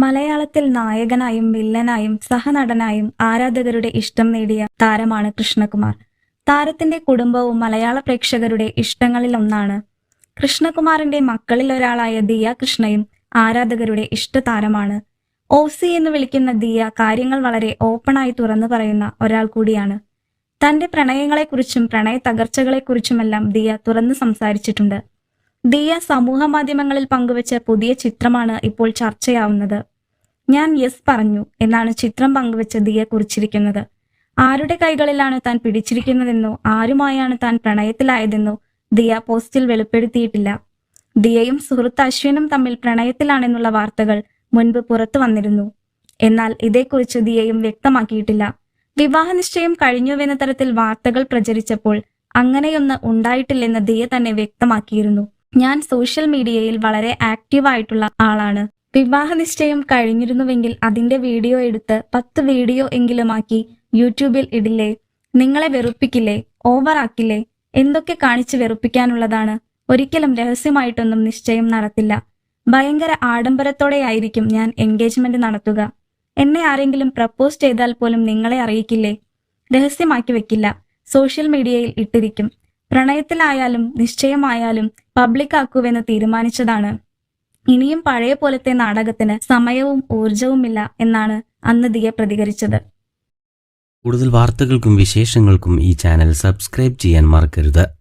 മലയാളത്തിൽ നായകനായും വില്ലനായും സഹനടനായും ആരാധകരുടെ ഇഷ്ടം നേടിയ താരമാണ് കൃഷ്ണകുമാർ. താരത്തിന്റെ കുടുംബവും മലയാള പ്രേക്ഷകരുടെ ഇഷ്ടങ്ങളിലൊന്നാണ്. കൃഷ്ണകുമാറിന്റെ മക്കളിൽ ഒരാളായ ദിയ കൃഷ്ണയും ആരാധകരുടെ ഇഷ്ടതാരമാണ്. ഓസി എന്ന് വിളിക്കുന്ന ദിയ കാര്യങ്ങൾ വളരെ ഓപ്പണായി തുറന്നു പറയുന്ന ഒരാൾ കൂടിയാണ്. തന്റെ പ്രണയങ്ങളെക്കുറിച്ചും പ്രണയ തകർച്ചകളെക്കുറിച്ചുമെല്ലാം ദിയ തുറന്നു സംസാരിച്ചിട്ടുണ്ട്. ദിയ സമൂഹ മാധ്യമങ്ങളിൽ പങ്കുവച്ച പുതിയ ചിത്രമാണ് ഇപ്പോൾ ചർച്ചയാവുന്നത്. ഞാൻ യെസ് പറഞ്ഞു എന്നാണ് ചിത്രം പങ്കുവച്ച ദിയ കുറിച്ചിരിക്കുന്നത്. ആരുടെ കൈകളിലാണ് താൻ പിടിച്ചിരിക്കുന്നതെന്നോ ആരുമായാണ് താൻ പ്രണയത്തിലായതെന്നോ ദിയ പോസ്റ്റിൽ വെളിപ്പെടുത്തിയിട്ടില്ല. ദിയയും സുഹൃത്ത് അശ്വിനും തമ്മിൽ പ്രണയത്തിലാണെന്നുള്ള വാർത്തകൾ മുൻപ് പുറത്തു വന്നിരുന്നു. എന്നാൽ ഇതേക്കുറിച്ച് ദിയയും വ്യക്തമാക്കിയിട്ടില്ല. വിവാഹ നിശ്ചയം കഴിഞ്ഞുവെന്ന തരത്തിൽ വാർത്തകൾ പ്രചരിച്ചപ്പോൾ അങ്ങനെയൊന്ന് ഉണ്ടായിട്ടില്ലെന്ന് ദിയ തന്നെ വ്യക്തമാക്കിയിരുന്നു. ഞാൻ സോഷ്യൽ മീഡിയയിൽ വളരെ ആക്റ്റീവായിട്ടുള്ള ആളാണ്. വിവാഹ നിശ്ചയം കഴിഞ്ഞിരുന്നുവെങ്കിൽ അതിന്റെ വീഡിയോ എടുത്ത് 10 വീഡിയോ എങ്കിലുമാക്കി യൂട്യൂബിൽ ഇടില്ലേ? നിങ്ങളെ വെറുപ്പിക്കില്ലേ? ഓവറാക്കില്ലേ? എന്തൊക്കെ കാണിച്ച് വെറുപ്പിക്കാനുള്ളതാണ്? ഒരിക്കലും രഹസ്യമായിട്ടൊന്നും നിശ്ചയം നടത്തില്ല. ഭയങ്കര ആഡംബരത്തോടെയായിരിക്കും ഞാൻ എൻഗേജ്മെന്റ് നടത്തുക. എന്നെ ആരെങ്കിലും പ്രപ്പോസ് ചെയ്താൽ പോലും നിങ്ങളെ അറിയിക്കില്ലേ? രഹസ്യമാക്കി വെക്കില്ല. സോഷ്യൽ മീഡിയയിൽ ഇട്ടിരിക്കും. പ്രണയത്തിലായാലും നിശ്ചയമായാലും പബ്ലിക് ആക്കുവെന്ന് തീരുമാനിച്ചതാണ്. ഇനിയും പഴയ പോലത്തെ നാടകത്തിന് സമയവും ഊർജവുമില്ല എന്നാണ് അന്ന് ദിയ പ്രതികരിച്ചത്. കൂടുതൽ വാർത്തകൾക്കും വിശേഷങ്ങൾക്കും ഈ ചാനൽ സബ്സ്ക്രൈബ് ചെയ്യാൻ മറക്കരുത്.